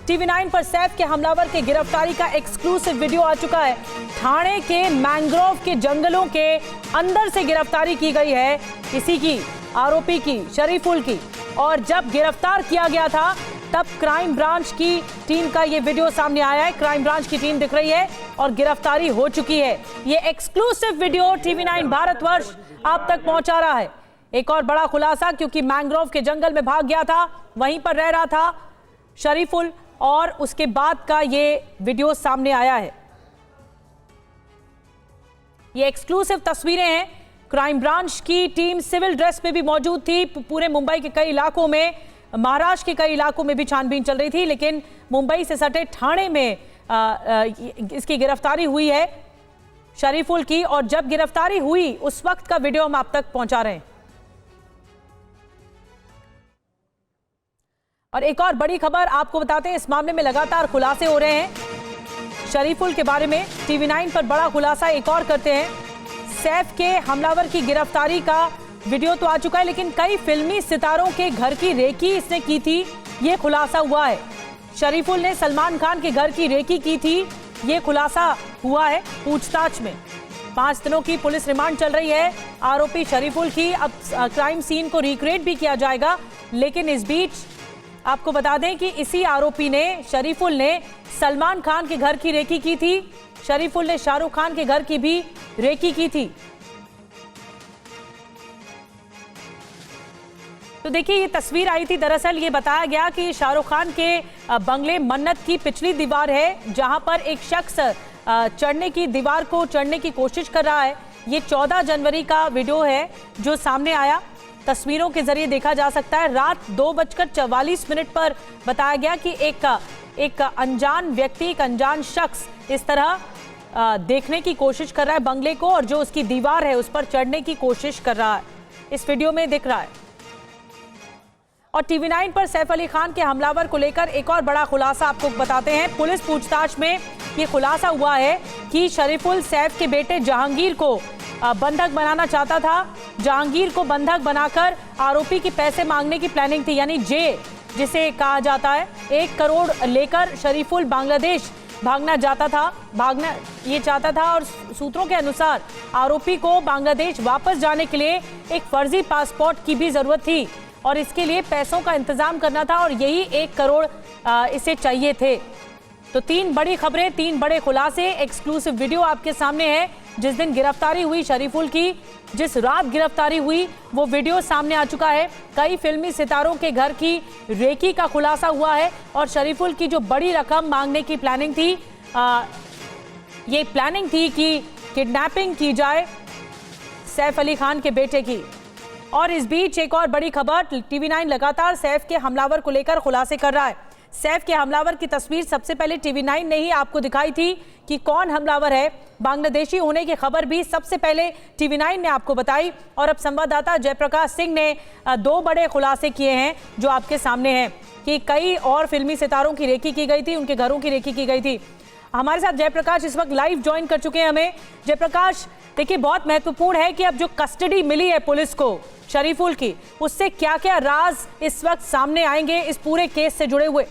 TV9 पर सैफ के हमलावर के गिरफ्तारी का एक्सक्लूसिव वीडियो आ चुका है। ठाणे के मैंग्रोव के जंगलों के अंदर से गिरफ्तारी की गई है इसी की, आरोपी की, शरीफुल की। और जब गिरफ्तार किया गया था तब क्राइम ब्रांच की टीम का ये वीडियो सामने आया है। क्राइम ब्रांच की टीम दिख रही है और गिरफ्तारी हो चुकी है। ये एक्सक्लूसिव वीडियो TV9 भारतवर्ष आप तक पहुंचा रहा है। एक और बड़ा खुलासा, क्योंकि मैंग्रोव के जंगल में भाग गया था, वहीं पर रह रहा था शरीफुल, और उसके बाद का ये वीडियो सामने आया है। ये एक्सक्लूसिव तस्वीरें हैं। क्राइम ब्रांच की टीम सिविल ड्रेस में भी मौजूद थी। पूरे मुंबई के कई इलाकों में, महाराष्ट्र के कई इलाकों में भी छानबीन चल रही थी, लेकिन मुंबई से सटे ठाणे में इसकी गिरफ्तारी हुई है शरीफुल की। और जब गिरफ्तारी हुई उस वक्त का वीडियो हम आप तक पहुंचा रहे हैं। और एक और बड़ी खबर आपको बताते हैं, इस मामले में लगातार खुलासे हो रहे हैं शरीफुल के बारे में। TV9 पर बड़ा खुलासा एक और करते हैं। सैफ के हमलावर की गिरफ्तारी का वीडियो तो आ चुका है, लेकिन कई फिल्मी सितारों के घर की रेकी इसने की थी, ये खुलासा हुआ है। शरीफुल ने सलमान खान के घर की रेकी की थी, ये खुलासा हुआ है पूछताछ में। 5 दिनों की पुलिस रिमांड चल रही है आरोपी शरीफुल की। अब क्राइम सीन को रिक्रिएट भी किया जाएगा, लेकिन इस बीच आपको बता दें कि इसी आरोपी ने, शरीफुल ने सलमान खान के घर की रेकी की थी। शरीफुल ने शाहरुख खान के घर की भी रेकी की थी। तो देखिए, ये तस्वीर आई थी, दरअसल ये बताया गया कि शाहरुख खान के बंगले मन्नत की पिछली दीवार है, जहां पर एक शख्स चढ़ने की दीवार को चढ़ने की कोशिश कर रहा है। ये 14 जनवरी का वीडियो है जो सामने आया, तस्वीरों के जरिए देखा जा सकता है। रात 2:44 पर बताया गया कि एक अनजान व्यक्ति, एक अनजान शख्स इस तरह देखने की कोशिश कर रहा है बंगले को, और जो उसकी दीवार है उस पर चढ़ने की कोशिश कर रहा है, इस वीडियो में दिख रहा है। और TV9 पर सैफ अली खान के हमलावर को लेकर एक और बड़ा खुलासा आपको बताते हैं। पुलिस पूछताछ में ये खुलासा हुआ है कि शरीफुल सैफ के बेटे जहांगीर को बंधक बनाना चाहता था। जहांगीर को बंधक बनाकर आरोपी की पैसे मांगने की प्लानिंग थी, यानी जे जिसे कहा जाता है। 1 करोड़ लेकर शरीफुल बांग्लादेश भागना ये चाहता था, और सूत्रों के अनुसार आरोपी को बांग्लादेश वापस जाने के लिए एक फर्जी पासपोर्ट की भी जरूरत थी, और इसके लिए पैसों का इंतजाम करना था, और यही 1 करोड़ इसे चाहिए थे। तो 3 बड़ी खबरें, 3 बड़े खुलासे, एक्सक्लूसिव वीडियो आपके सामने है। जिस दिन गिरफ्तारी हुई शरीफुल की, जिस रात गिरफ्तारी हुई, वो वीडियो सामने आ चुका है। कई फिल्मी सितारों के घर की रेकी का खुलासा हुआ है, और शरीफुल की जो बड़ी रकम मांगने की प्लानिंग थी, ये प्लानिंग थी कि किडनैपिंग की जाए सैफ अली खान के बेटे की। और इस बीच एक और बड़ी खबर, TV9 लगातार सैफ के हमलावर को लेकर खुलासे कर रहा है। सैफ के हमलावर की तस्वीर सबसे पहले TV9 ने ही आपको दिखाई थी कि कौन हमलावर है। बांग्लादेशी होने की खबर भी सबसे पहले TV9 ने आपको बताई, और अब संवाददाता जयप्रकाश सिंह ने 2 बड़े खुलासे किए हैं जो आपके सामने हैं, कि कई और फिल्मी सितारों की रेकी की गई थी, उनके घरों की रेकी की गई थी। हमारे साथ जयप्रकाश इस वक्त लाइव ज्वाइन कर चुके हैं हमें। जयप्रकाश, देखिए, बहुत महत्वपूर्ण है कि अब जो कस्टडी मिली है पुलिस को शरीफुल की, उससे क्या क्या राज इस वक्त सामने आएंगे इस पूरे केस से जुड़े हुए?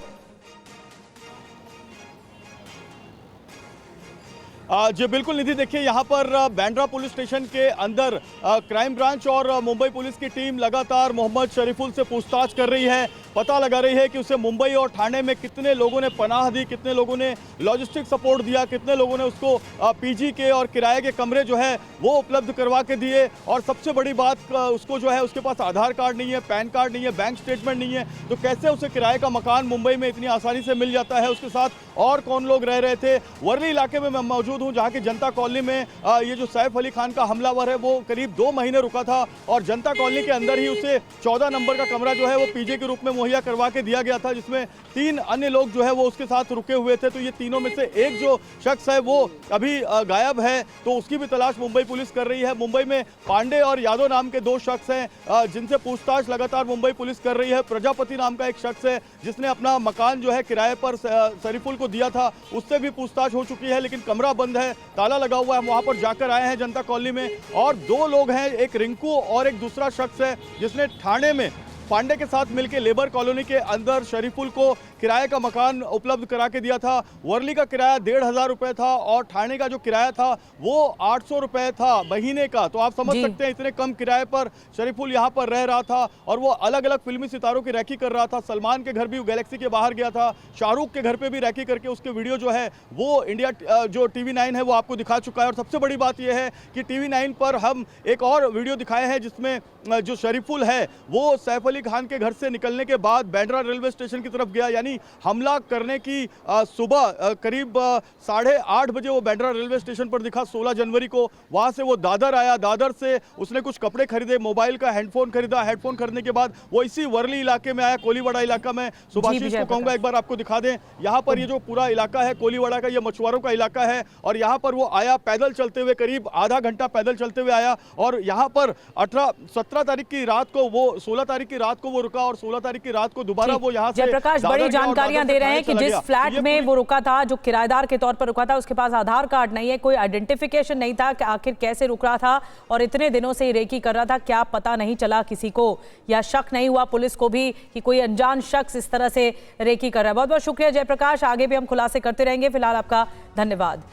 जी बिल्कुल निधि, देखिए यहाँ पर बांद्रा पुलिस स्टेशन के अंदर क्राइम ब्रांच और मुंबई पुलिस की टीम लगातार मोहम्मद शरीफुल से पूछताछ कर रही है। पता लगा रही है कि उसे मुंबई और ठाणे में कितने लोगों ने पनाह दी, कितने लोगों ने लॉजिस्टिक सपोर्ट दिया, कितने लोगों ने उसको पीजी के और किराए के कमरे जो है वो उपलब्ध करवा के दिए। और सबसे बड़ी बात, उसको जो है उसके पास आधार कार्ड नहीं है, पैन कार्ड नहीं है, बैंक स्टेटमेंट नहीं है, तो कैसे उसे किराए का मकान मुंबई में इतनी आसानी से मिल जाता है। उसके साथ और कौन लोग रह रहे थे। वर्ली इलाके में मैं मौजूद हूँ, जहाँ की जनता कॉलोनी में ये जो सैफ अली खान का हमलावर है वो करीब 2 महीने रुका था, और जनता कॉलोनी के अंदर ही उसे 14 नंबर का कमरा जो है वो पीजे के रूप में मुहैया करवा के दिया गया था, जिसमें 3 अन्य लोग जो है वो उसके साथ रुके हुए थे। तो ये तीनों में से एक जो शख्स है वो अभी गायब है, तो उसकी भी तलाश मुंबई पुलिस कर रही है। मुंबई में पांडे और यादव नाम के 2 शख्स हैं जिनसे पूछताछ लगातार मुंबई पुलिस कर रही है। प्रजापति नाम का एक शख्स है जिसने अपना मकान जो है किराए पर शरीफुल को दिया था, उससे भी पूछताछ हो चुकी है, लेकिन कमरा बंद है, ताला लगा हुआ है। वहां पर जाकर आए हैं जनता कॉलोनी में। और 2 लोग हैं, एक रिंकू और एक दूसरा शख्स है जिसने ठाणे में पांडे के साथ मिलकर लेबर कॉलोनी के अंदर शरीफुल को किराए का मकान उपलब्ध करा के दिया था। वर्ली का किराया 1,500 रुपए था और ठाणे का जो किराया था वो 800 रुपए था महीने का। तो आप समझ सकते हैं इतने कम किराए पर शरीफुल यहाँ पर रह रहा था और वो अलग अलग फिल्मी सितारों की रैकी कर रहा था। सलमान के घर भी गैलेक्सी के बाहर गया था, शाहरुख के घर पे भी रैकी करके उसके वीडियो जो है वो इंडिया जो TV9 है वो आपको दिखा चुका है। और सबसे बड़ी बात यह है कि TV9 पर हम एक और वीडियो दिखाए हैं जिसमें जो शरीफुल है वो सैफ अली खान के घर से निकलने के बाद बांद्रा रेलवे स्टेशन की तरफ गया, यानी हमला करने की सुबह करीब 8:30 बजे वो बांद्रा रेलवे स्टेशन पर दिखा 16 जनवरी को। वहां से वो दादर आया, दादर से उसने कुछ कपड़े खरीदे, मोबाइल का हेडफोन खरीदा, हेडफोन खरीदने के बाद वो इसी वर्ली इलाके में आया, कोलीवाड़ा इलाका में। सुभाषिश को कहूंगा एक बार आपको दिखा दें, यहाँ पर ये जो पूरा इलाका है कोलीवाड़ा का, ये मछुआरों का इलाका है और यहाँ पर वो आया पैदल चलते हुए, करीब आधा घंटा पैदल चलते हुए आया और यहाँ पर 17 तारीख की रात को वो 16 तारीख की रात को वो रुका और 16 तारीख की रात को दोबारा वो यहाँ से जयप्रकाश बड़ी जानकारियां दे रहे हैं कि जिस फ्लैट में वो रुका था, जो किराएदार के तौर पर रुका था, उसके पास आधार कार्ड नहीं है, कोई आइडेंटिफिकेशन नहीं था कि आखिर कैसे रुक रहा था और इतने दिनों से रेकी कर रहा था, क्या पता नहीं चला किसी को या शक नहीं हुआ पुलिस को भी कि कोई अनजान शख्स इस तरह से रेकी कर रहा है। बहुत बहुत शुक्रिया जयप्रकाश, आगे भी हम खुलासे करते रहेंगे। फिलहाल आपका धन्यवाद।